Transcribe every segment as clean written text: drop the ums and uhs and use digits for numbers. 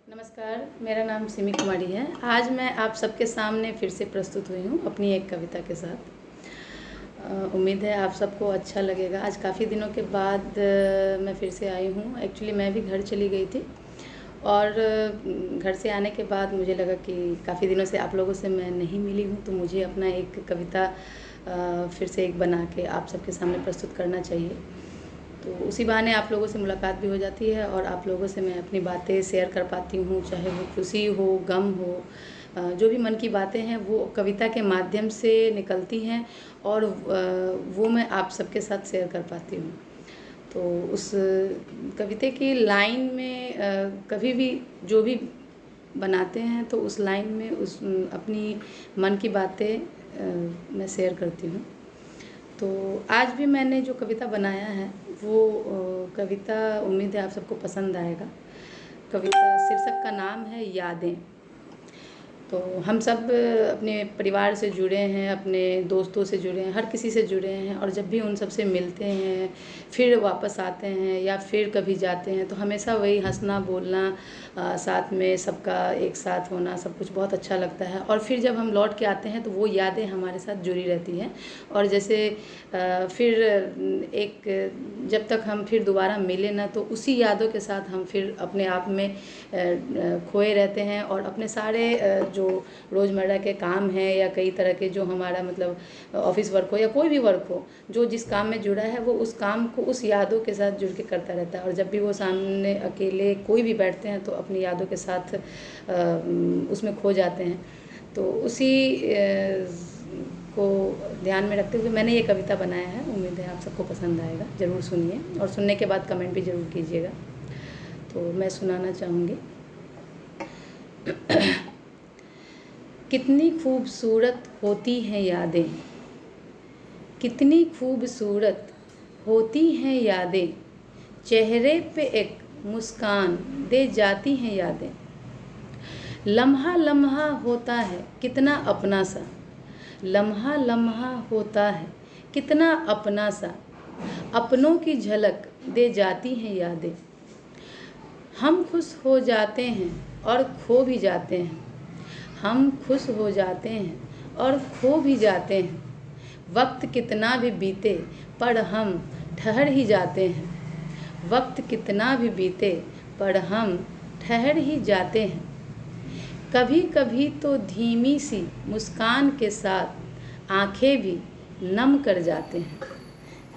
नमस्कार, मेरा नाम सिमी कुमारी है। आज मैं आप सबके सामने फिर से प्रस्तुत हुई हूँ अपनी एक कविता के साथ। उम्मीद है आप सबको अच्छा लगेगा। आज काफ़ी दिनों के बाद मैं फिर से आई हूँ। एक्चुअली मैं भी घर चली गई थी और घर से आने के बाद मुझे लगा कि काफ़ी दिनों से आप लोगों से मैं नहीं मिली हूँ, तो मुझे अपना एक कविता फिर से एक बना के आप सबके सामने प्रस्तुत करना चाहिए। तो उसी बहाने आप लोगों से मुलाकात भी हो जाती है और आप लोगों से मैं अपनी बातें शेयर कर पाती हूँ, चाहे वो खुशी हो, गम हो, जो भी मन की बातें हैं वो कविता के माध्यम से निकलती हैं और वो मैं आप सबके साथ शेयर कर पाती हूँ। तो उस कविता की लाइन में कभी भी जो भी बनाते हैं तो उस लाइन में उस अपनी मन की बातें मैं शेयर करती हूँ। तो आज भी मैंने जो कविता बनाया है वो कविता उम्मीद है आप सबको पसंद आएगा। कविता शीर्षक का नाम है यादें। तो हम सब अपने परिवार से जुड़े हैं, अपने दोस्तों से जुड़े हैं, हर किसी से जुड़े हैं और जब भी उन सब से मिलते हैं, फिर वापस आते हैं या फिर कभी जाते हैं तो हमेशा वही हंसना बोलना, साथ में सबका एक साथ होना, सब कुछ बहुत अच्छा लगता है। और फिर जब हम लौट के आते हैं तो वो यादें हमारे साथ जुड़ी रहती हैं और जैसे फिर एक जब तक हम फिर दोबारा मिले ना तो उसी यादों के साथ हम फिर अपने आप में खोए रहते हैं और अपने सारे जो रोज़मर्रा के काम हैं या कई तरह के जो हमारा मतलब ऑफिस वर्क हो या कोई भी वर्क हो, जो जिस काम में जुड़ा है वो उस काम को उस यादों के साथ जुड़ के करता रहता है। और जब भी वो सामने अकेले कोई भी बैठते हैं तो अपनी यादों के साथ उसमें खो जाते हैं। तो उसी को ध्यान में रखते हुए मैंने ये कविता बनाया है। उम्मीद है आप सबको पसंद आएगा, ज़रूर सुनिए और सुनने के बाद कमेंट भी ज़रूर कीजिएगा। तो मैं सुनाना चाहूँगी। कितनी खूबसूरत होती हैं यादें, कितनी खूबसूरत होती हैं यादें, चेहरे पे एक मुस्कान दे जाती हैं यादें। लम्हा लम्हा होता है कितना अपना सा, लम्हा लम्हा होता है कितना अपना सा, अपनों की झलक दे जाती हैं यादें। हम खुश हो जाते हैं और खो भी जाते हैं, हम खुश हो जाते हैं और खो भी जाते हैं। वक्त कितना भी बीते पर हम ठहर ही जाते हैं, वक्त कितना भी बीते पर हम ठहर ही जाते हैं। कभी कभी तो धीमी सी मुस्कान के साथ आंखें भी नम कर जाते हैं,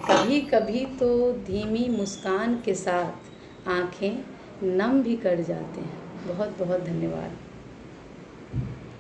कभी कभी तो धीमी मुस्कान के साथ आंखें नम भी कर जाते हैं। बहुत बहुत धन्यवाद।